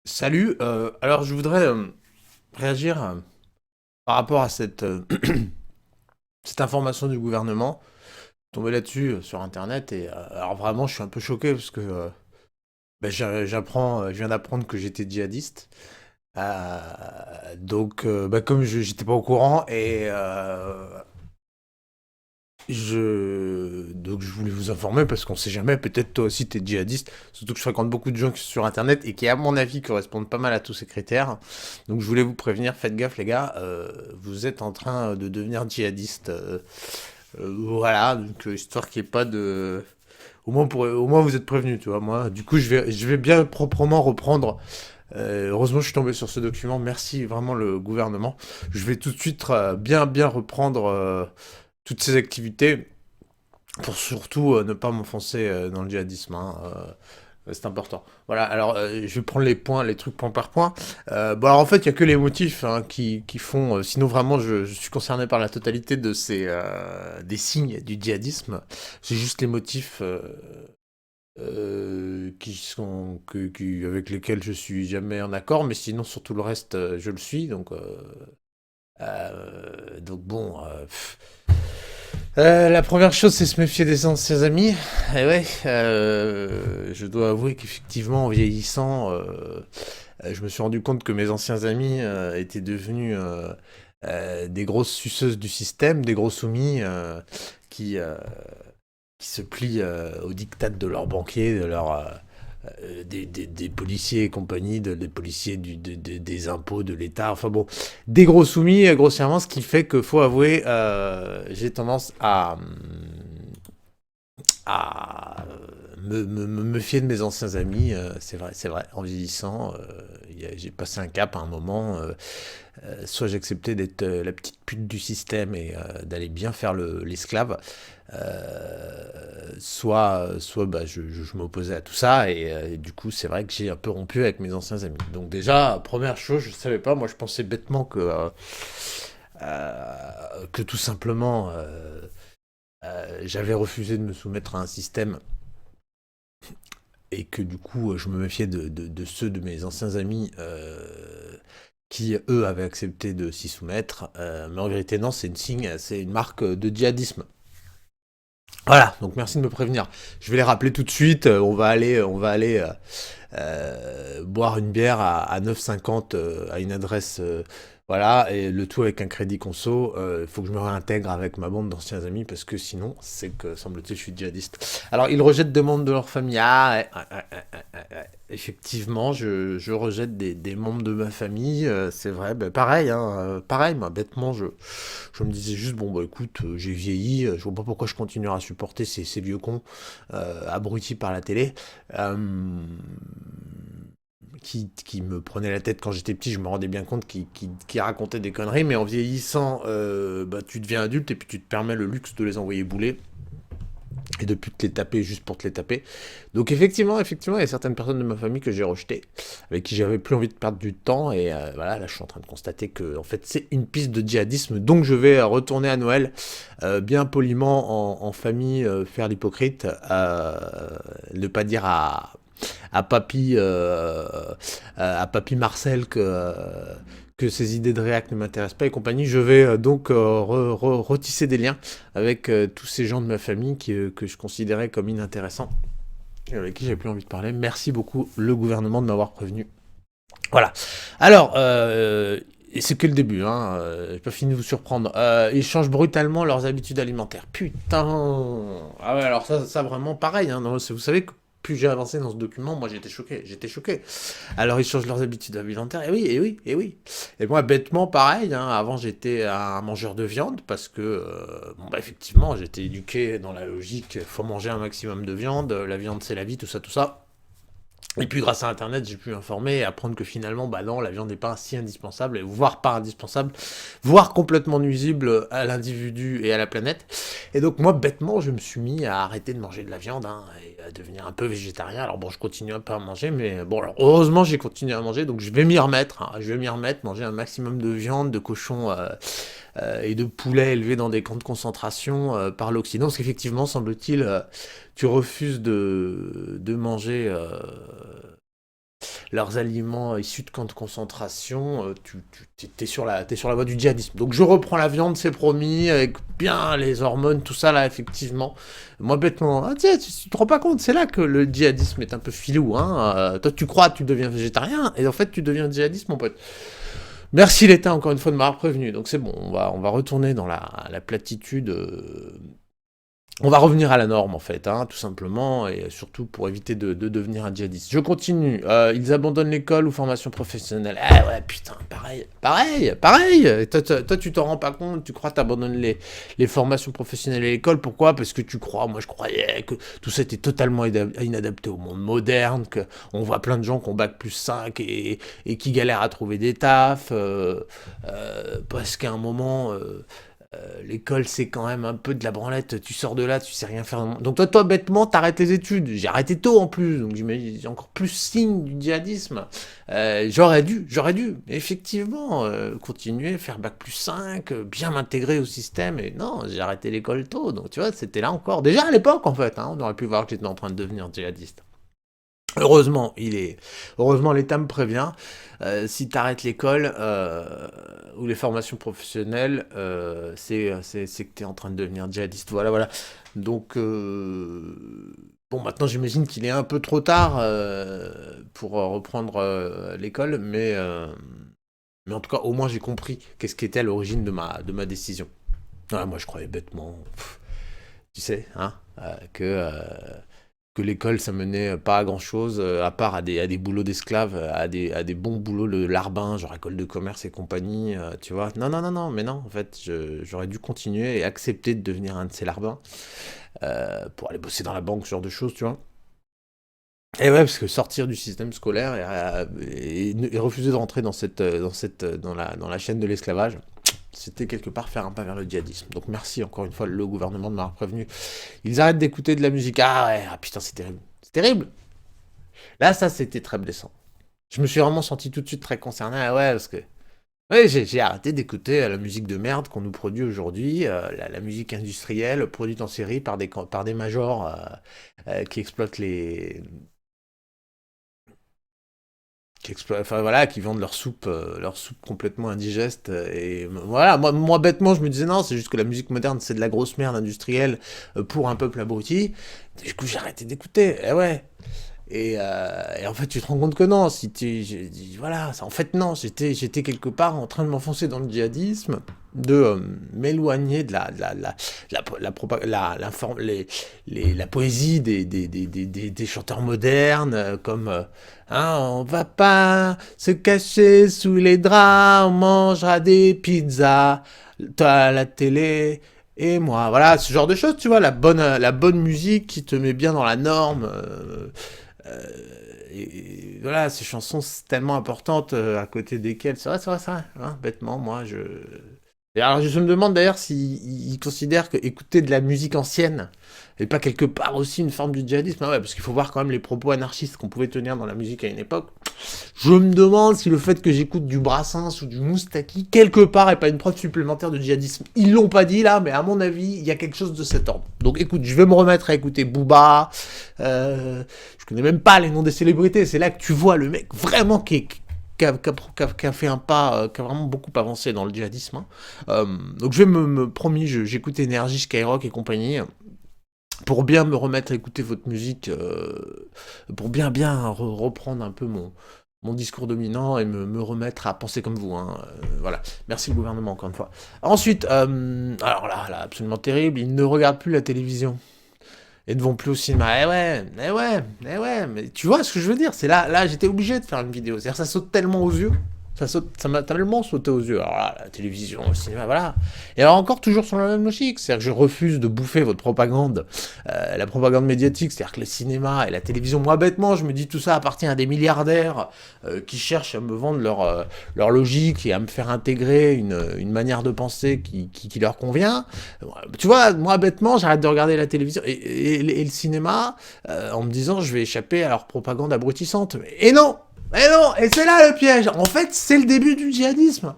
Salut, alors je voudrais réagir par rapport à cette information du gouvernement. Tombé là-dessus sur Internet et alors vraiment je suis un peu choqué parce que je viens d'apprendre que j'étais djihadiste. Comme j'étais pas au courant donc je voulais vous informer parce qu'on sait jamais, peut-être toi aussi t'es djihadiste, surtout que je fréquente beaucoup de gens qui sont sur internet et qui à mon avis correspondent pas mal à tous ces critères. Donc je voulais vous prévenir, faites gaffe les gars, vous êtes en train de devenir djihadiste. Voilà, donc histoire qu'il n'y ait pas de... au moins vous êtes prévenus, tu vois, moi. Du coup je vais bien proprement reprendre. Heureusement je suis tombé sur ce document, merci vraiment le gouvernement. Je vais tout de suite bien reprendre toutes ces activités pour surtout ne pas m'enfoncer dans le djihadisme, hein, c'est important. Voilà, alors je vais prendre les points, les trucs point par point. Bon, alors en fait, il y a que les motifs hein, qui font. Sinon, vraiment, je suis concerné par la totalité de ces des signes du djihadisme. C'est juste les motifs avec lesquels je suis jamais en accord, mais sinon, sur tout le reste, je le suis. Donc bon. La première chose, c'est se méfier des anciens amis. Et ouais, je dois avouer qu'effectivement, en vieillissant, je me suis rendu compte que mes anciens amis étaient devenus des grosses suceuses du système, des gros soumis qui, euh, qui se plient au diktat de leurs banquiers, des policiers et compagnie, des policiers des impôts de l'État, enfin bon, des gros soumis, grossièrement, ce qui fait que, faut avouer, j'ai tendance à me fier de mes anciens amis, c'est vrai, en vieillissant, j'ai passé un cap à un moment, soit j'acceptais d'être la petite pute du système et d'aller bien faire l'esclave, soit bah, je m'opposais à tout ça et du coup c'est vrai que j'ai un peu rompu avec mes anciens amis. Donc déjà, première chose, je savais pas, moi je pensais bêtement que tout simplement j'avais refusé de me soumettre à un système et que du coup je me méfiais de ceux de mes anciens amis qui eux avaient accepté de s'y soumettre, mais en vérité non, c'est une marque de djihadisme. Voilà, donc merci de me prévenir. Je vais les rappeler tout de suite. On va aller boire une bière à 9,50 à une adresse, voilà, et le tout avec un crédit conso. Il faut que je me réintègre avec ma bande d'anciens amis parce que sinon, c'est que semble-t-il, je suis djihadiste. Alors, ils rejettent des membres de leur famille. Ah, effectivement, je rejette des membres de ma famille. C'est vrai, ben, pareil, hein, pareil, moi, bêtement, je me disais juste, bon, bah écoute, j'ai vieilli, je vois pas pourquoi je continuerai à supporter ces vieux cons abrutis par la télé. Euh, qui me prenaient la tête quand j'étais petit, je me rendais bien compte qu'ils racontaient des conneries, mais en vieillissant, bah, tu deviens adulte et puis tu te permets le luxe de les envoyer bouler et de plus te les taper juste pour te les taper. Donc effectivement, il y a certaines personnes de ma famille que j'ai rejetées, avec qui j'avais plus envie de perdre du temps, et voilà, là je suis en train de constater que en fait c'est une piste de djihadisme, donc je vais retourner à Noël, bien poliment en famille, faire l'hypocrite, ne pas dire à papy Marcel que ces idées de React ne m'intéressent pas et compagnie. Je vais donc retisser des liens avec tous ces gens de ma famille que je considérais comme inintéressants et avec qui j'ai plus envie de parler. Merci beaucoup le gouvernement de m'avoir prévenu. Voilà. Alors, et c'est que le début, hein, j'ai pas fini de vous surprendre. Ils changent brutalement leurs habitudes alimentaires. Putain. Ah ouais, alors ça vraiment pareil. Hein, non, vous savez que plus j'ai avancé dans ce document, moi j'étais choqué, j'étais choqué. Alors ils changent leurs habitudes alimentaires, et oui, et oui, et oui. Et moi bêtement pareil, hein, avant j'étais un mangeur de viande parce que, bon bah effectivement j'étais éduqué dans la logique, faut manger un maximum de viande, la viande c'est la vie, tout ça, tout ça. Et puis grâce à Internet, j'ai pu informer et apprendre que finalement, bah non, la viande n'est pas si indispensable, voire pas indispensable, voire complètement nuisible à l'individu et à la planète. Et donc moi, bêtement, je me suis mis à arrêter de manger de la viande hein, et à devenir un peu végétarien. Alors bon, je continue un peu à manger, mais bon, alors heureusement, j'ai continué à manger, donc je vais m'y remettre. Hein, je vais m'y remettre, manger un maximum de viande, de cochon et de poulet élevés dans des camps de concentration par l'Occident, parce qu'effectivement, semble-t-il, tu refuses de manger leurs aliments issus de camps de concentration, t'es t'es sur la voie du djihadisme. Donc je reprends la viande, c'est promis, avec bien les hormones, tout ça là, effectivement. Moi bêtement, ah, tiens, tu te rends pas compte, c'est là que le djihadisme est un peu filou, hein. Toi tu crois, tu deviens végétarien, et en fait tu deviens djihadiste, mon pote. Merci l'État encore une fois de m'avoir prévenu. Donc c'est bon, on va retourner dans la platitude. On va revenir à la norme en fait, hein, tout simplement, et surtout pour éviter de devenir un djihadiste. Je continue. Ils abandonnent l'école ou formation professionnelle. Ah ouais, putain, pareil. Et toi, tu t'en rends pas compte, tu crois t'abandonnes les formations professionnelles et l'école. Pourquoi? Parce que tu crois, moi je croyais que tout ça était totalement inadapté au monde moderne, que on voit plein de gens qui ont bac plus 5 et qui galèrent à trouver des tafs, parce qu'à un moment... l'école, c'est quand même un peu de la branlette. Tu sors de là, tu sais rien faire. Donc toi, bêtement, t'arrêtes les études. J'ai arrêté tôt en plus, donc j'imagine j'ai encore plus signe du djihadisme. J'aurais dû, effectivement, continuer, faire bac plus 5, bien m'intégrer au système. Et non, j'ai arrêté l'école tôt. Donc tu vois, c'était là encore. Déjà à l'époque, en fait, hein, on aurait pu voir que j'étais en train de devenir djihadiste. Heureusement, l'État me prévient. Si t'arrêtes l'école ou les formations professionnelles, c'est que t'es en train de devenir djihadiste. Voilà. Donc, bon, maintenant j'imagine qu'il est un peu trop tard pour reprendre l'école, mais en tout cas, au moins j'ai compris qu'est-ce qui était à l'origine de ma décision. Ouais, moi je croyais bêtement, tu sais, hein, que l'école ça menait pas à grand chose, à part à des boulots d'esclaves, à des bons boulots de larbin, genre école de commerce et compagnie, tu vois. Non, mais non, en fait, j'aurais dû continuer et accepter de devenir un de ces larbins pour aller bosser dans la banque, ce genre de choses, tu vois. Et ouais, parce que sortir du système scolaire et refuser de rentrer dans la chaîne de l'esclavage, c'était quelque part faire un pas vers le djihadisme. Donc merci encore une fois le gouvernement de m'avoir prévenu. Ils arrêtent d'écouter de la musique. Ah ouais, ah putain, c'est terrible. C'est terrible. Là, ça, c'était très blessant. Je me suis vraiment senti tout de suite très concerné. Ah ouais, parce que... Ouais, j'ai arrêté d'écouter la musique de merde qu'on nous produit aujourd'hui, la musique industrielle produite en série par des majors qui exploitent enfin voilà, qui vendent leur soupe complètement indigeste. Et voilà, moi bêtement, je me disais non, c'est juste que la musique moderne, c'est de la grosse merde industrielle pour un peuple abruti. Du coup, j'ai arrêté d'écouter. Et ouais. Et en fait, tu te rends compte que non. Si voilà, en fait non, j'étais quelque part en train de m'enfoncer dans le djihadisme, de m'éloigner de la poésie des chanteurs modernes, comme hein, on va pas se cacher sous les draps, on mangera des pizzas, t'as la télé. Et moi, voilà, ce genre de choses, tu vois, la bonne musique qui te met bien dans la norme. Et voilà, ces chansons c'est tellement importantes à côté desquelles, c'est vrai, hein, bêtement, moi je... Et alors je me demande d'ailleurs s'ils considèrent que écouter de la musique ancienne est pas quelque part aussi une forme du djihadisme. Ah ouais, parce qu'il faut voir quand même les propos anarchistes qu'on pouvait tenir dans la musique à une époque. Je me demande si le fait que j'écoute du Brassens ou du Moustaki, quelque part, est pas une preuve supplémentaire de djihadisme. Ils l'ont pas dit là, mais à mon avis, il y a quelque chose de cet ordre. Donc écoute, je vais me remettre à écouter Booba. Je connais même pas les noms des célébrités. C'est là que tu vois le mec vraiment qui a fait un pas, qui a vraiment beaucoup avancé dans le djihadisme. Hein. Donc je vais promis, j'écoute Énergie, Skyrock et compagnie pour bien me remettre à écouter votre musique, pour bien reprendre un peu mon discours dominant et me remettre à penser comme vous. Hein. Voilà. Merci le gouvernement encore une fois. Ensuite, alors là, absolument terrible, ils ne regardent plus la télévision. Et ne vont plus au cinéma. Mais tu vois ce que je veux dire? C'est là, j'étais obligé de faire une vidéo. C'est-à-dire, ça saute tellement aux yeux. Ça m'a tellement sauté aux yeux. Alors là, la télévision, le cinéma, voilà. Et alors encore toujours sur la même logique, c'est-à-dire que je refuse de bouffer votre propagande, la propagande médiatique, c'est-à-dire que le cinéma et la télévision, moi bêtement, je me dis tout ça appartient à des milliardaires qui cherchent à me vendre leur logique et à me faire intégrer une manière de penser qui leur convient. Tu vois, moi bêtement, j'arrête de regarder la télévision et le cinéma en me disant je vais échapper à leur propagande abrutissante. Et non! Mais non, et c'est là le piège. En fait, c'est le début du djihadisme.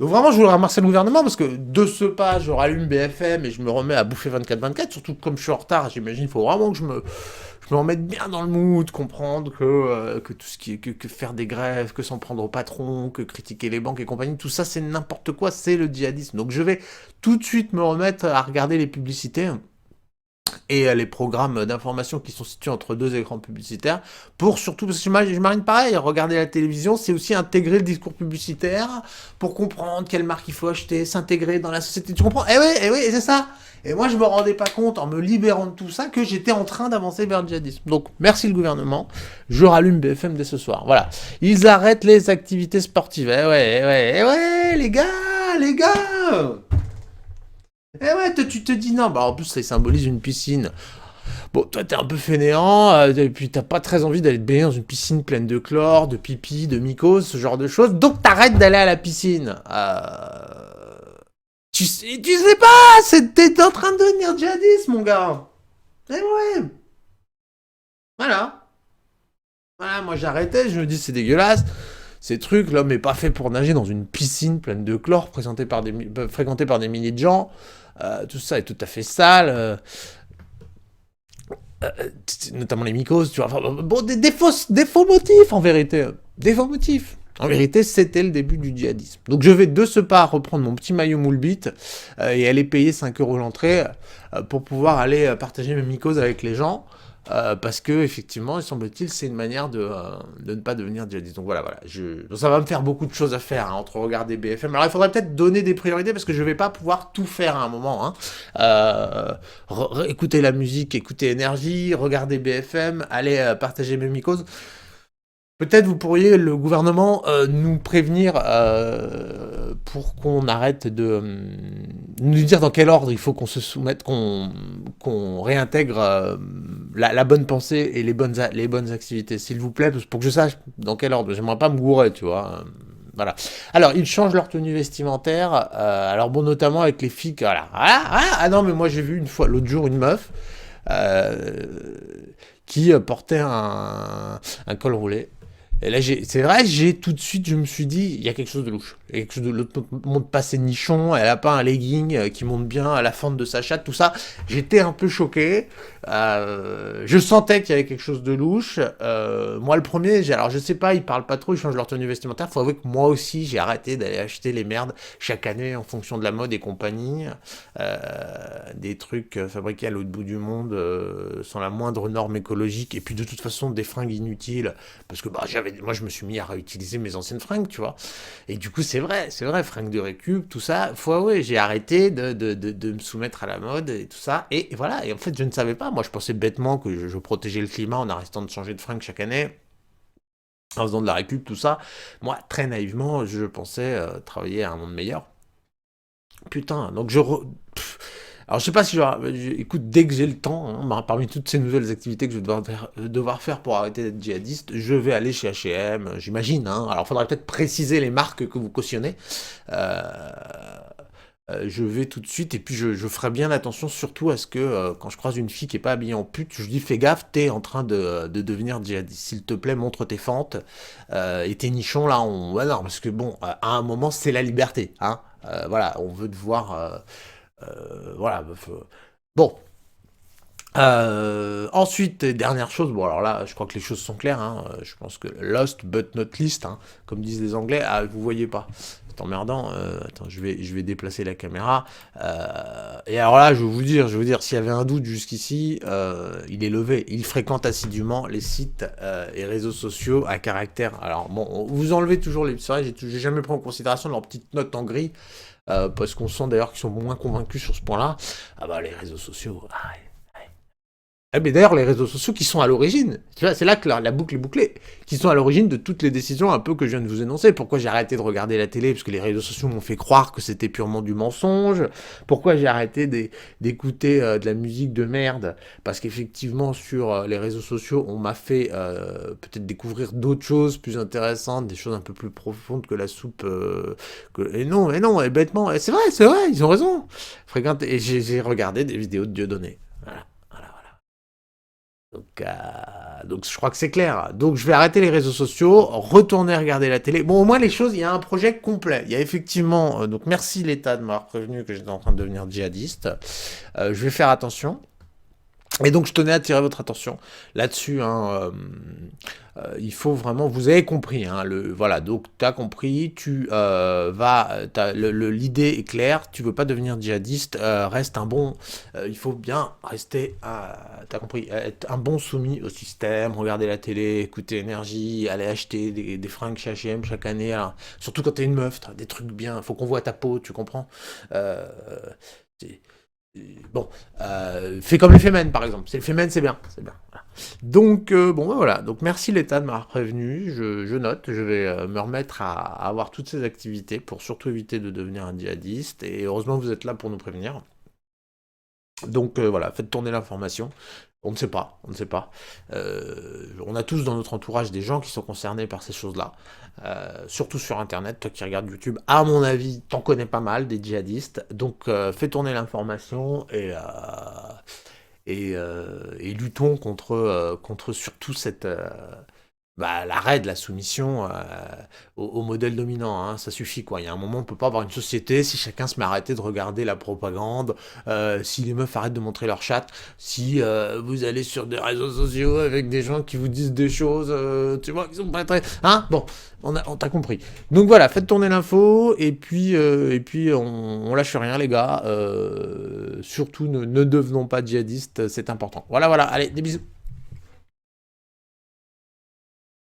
Donc vraiment, je voudrais remercier le gouvernement parce que de ce pas, je rallume BFM et je me remets à bouffer 24/24. Surtout que comme je suis en retard, j'imagine, il faut vraiment que je me me remettre bien dans le mood, comprendre que tout ce qui est que faire des grèves, que s'en prendre au patron, que critiquer les banques et compagnie, tout ça c'est n'importe quoi, c'est le djihadisme. Donc je vais tout de suite me remettre à regarder les publicités et les programmes d'information qui sont situés entre deux écrans publicitaires, pour surtout, parce que je marine pareil, regarder la télévision, c'est aussi intégrer le discours publicitaire, pour comprendre quelle marque il faut acheter, s'intégrer dans la société, tu comprends? Eh oui, c'est ça. Et moi, je me rendais pas compte, en me libérant de tout ça, que j'étais en train d'avancer vers le djihadisme. Donc, merci le gouvernement, je rallume BFM dès ce soir, voilà. Ils arrêtent les activités sportives, eh ouais, les gars. Eh ouais, tu te dis non, bah en plus ça symbolise une piscine. Bon, toi t'es un peu fainéant, et puis t'as pas très envie d'aller te baigner dans une piscine pleine de chlore, de pipi, de mycoses, ce genre de choses, donc t'arrêtes d'aller à la piscine. Tu sais pas, t'es en train de devenir djihadiste, mon gars. Eh ouais, voilà. Voilà, moi j'arrêtais, je me dis c'est dégueulasse. Ces trucs, l'homme n'est pas fait pour nager dans une piscine pleine de chlore, fréquentée par des milliers de gens. Tout ça est tout à fait sale. Notamment les mycoses, tu vois. Enfin, bon, des faux motifs, en vérité. Des faux motifs. En vérité, c'était le début du djihadisme. Donc je vais de ce pas reprendre mon petit maillot moule bite et aller payer 5 euros l'entrée pour pouvoir aller partager mes mycoses avec les gens. Parce que effectivement, il semble-t-il, c'est une manière de ne pas devenir djihadiste. Donc voilà. Donc ça va me faire beaucoup de choses à faire hein, entre regarder BFM. Alors il faudrait peut-être donner des priorités parce que je vais pas pouvoir tout faire à un moment. Hein. Écouter la musique, écouter Énergie, regarder BFM, aller partager mes mycoses. Peut-être vous pourriez, le gouvernement, nous prévenir pour qu'on arrête de nous dire dans quel ordre il faut qu'on se soumette, qu'on réintègre la bonne pensée et les bonnes activités, s'il vous plaît, pour que je sache dans quel ordre. J'aimerais pas me gourer, tu vois. Voilà. Alors, ils changent leur tenue vestimentaire. Alors bon, notamment avec les filles. Voilà. Ah non, mais moi j'ai vu une fois, l'autre jour, une meuf qui portait un col roulé. Et là, c'est vrai, tout de suite, je me suis dit, il y a quelque chose de louche. Il y a quelque chose de l'autre monte pas ses nichons, elle a pas un legging qui monte bien à la fente de sa chatte, tout ça. J'étais un peu choqué. Je sentais qu'il y avait quelque chose de louche. Moi, le premier, alors je sais pas, ils parlent pas trop, ils changent leur tenue vestimentaire. Faut avouer que moi aussi, j'ai arrêté d'aller acheter les merdes chaque année en fonction de la mode et compagnie. Des trucs fabriqués à l'autre bout du monde sans la moindre norme écologique. Et puis de toute façon, des fringues inutiles. Parce que bah, moi, je me suis mis à réutiliser mes anciennes fringues, tu vois. Et du coup, c'est vrai, fringues de récup, tout ça. Faut avouer, j'ai arrêté de me soumettre à la mode et tout ça. Et voilà, et en fait, je ne savais pas. Moi, je pensais bêtement que je protégeais le climat en arrêtant de changer de fringues chaque année, en faisant de la récup, tout ça. Moi, très naïvement, je pensais travailler à un monde meilleur. Putain, donc alors je sais pas si écoute, dès que j'ai le temps, hein, parmi toutes ces nouvelles activités que je vais devoir faire pour arrêter d'être djihadiste, je vais aller chez H&M, j'imagine. Hein. Alors il faudrait peut-être préciser les marques que vous cautionnez. Je vais tout de suite et puis je ferai bien attention surtout à ce que quand je croise une fille qui est pas habillée en pute, je dis fais gaffe, t'es en train de devenir djihadiste. S'il te plaît, montre tes fentes et tes nichons là. Ouais, non, parce que bon, à un moment c'est la liberté. Hein. Voilà, on veut te voir. Voilà. Bon. Ensuite, dernière chose, bon alors là, je crois que les choses sont claires, hein, je pense que lost but not least, hein, comme disent les Anglais, vous voyez pas, c'est emmerdant, attends, je vais déplacer la caméra, et alors là, je vais vous dire, s'il y avait un doute jusqu'ici, il est levé, il fréquente assidûment les sites et réseaux sociaux à caractère, alors bon, vous enlevez toujours c'est vrai, j'ai jamais pris en considération leurs petites notes en gris, parce qu'on sent d'ailleurs qu'ils sont moins convaincus sur ce point-là, ah bah les réseaux sociaux, mais d'ailleurs, les réseaux sociaux qui sont à l'origine, tu vois, c'est là que la boucle est bouclée, qui sont à l'origine de toutes les décisions un peu que je viens de vous énoncer. Pourquoi j'ai arrêté de regarder la télé, parce que les réseaux sociaux m'ont fait croire que c'était purement du mensonge. Pourquoi j'ai arrêté d'écouter de la musique de merde, parce qu'effectivement, sur les réseaux sociaux, on m'a fait peut-être découvrir d'autres choses plus intéressantes, des choses un peu plus profondes que la soupe. Et non, et bêtement, et c'est vrai, ils ont raison. Et j'ai regardé des vidéos de Dieudonné. Voilà. Donc je crois que c'est clair. Donc je vais arrêter les réseaux sociaux, retourner regarder la télé. Bon, au moins les choses, il y a un projet complet. Il y a effectivement, donc merci l'État de m'avoir prévenu que j'étais en train de devenir djihadiste. Je vais faire attention. Et donc je tenais à attirer votre attention là-dessus, hein, il faut vraiment, vous avez compris, hein, voilà, donc tu as compris, l'idée est claire, tu veux pas devenir djihadiste, reste un bon, il faut bien rester, tu as compris, être un bon soumis au système, regarder la télé, écouter Énergie, aller acheter des fringues chez H&M chaque année, alors, surtout quand t'es une meuf, t'as des trucs bien, faut qu'on voit ta peau, tu comprends. Euh, c'est- Bon, fais comme les Femen par exemple. C'est le Femen, c'est bien, c'est bien. Voilà. Donc bon, ben voilà. Donc merci l'État de m'avoir prévenu. Je note. Je vais me remettre à avoir toutes ces activités pour surtout éviter de devenir un djihadiste. Et heureusement que vous êtes là pour nous prévenir. Donc voilà, faites tourner l'information. On ne sait pas, on ne sait pas. On a tous dans notre entourage des gens qui sont concernés par ces choses-là, surtout sur Internet. Toi qui regardes YouTube, à mon avis, t'en connais pas mal des djihadistes. Donc fais tourner l'information et luttons contre surtout l'arrêt de la soumission au modèle dominant, hein, ça suffit quoi. Il y a un moment, on peut pas avoir une société si chacun se met à arrêter de regarder la propagande, si les meufs arrêtent de montrer leur chatte, si vous allez sur des réseaux sociaux avec des gens qui vous disent des choses, tu vois, qui sont pas très... Hein. Bon, on t'a compris. Donc voilà, faites tourner l'info, et puis on lâche rien les gars. Surtout ne devenons pas djihadistes, c'est important. Voilà, voilà, allez, des bisous.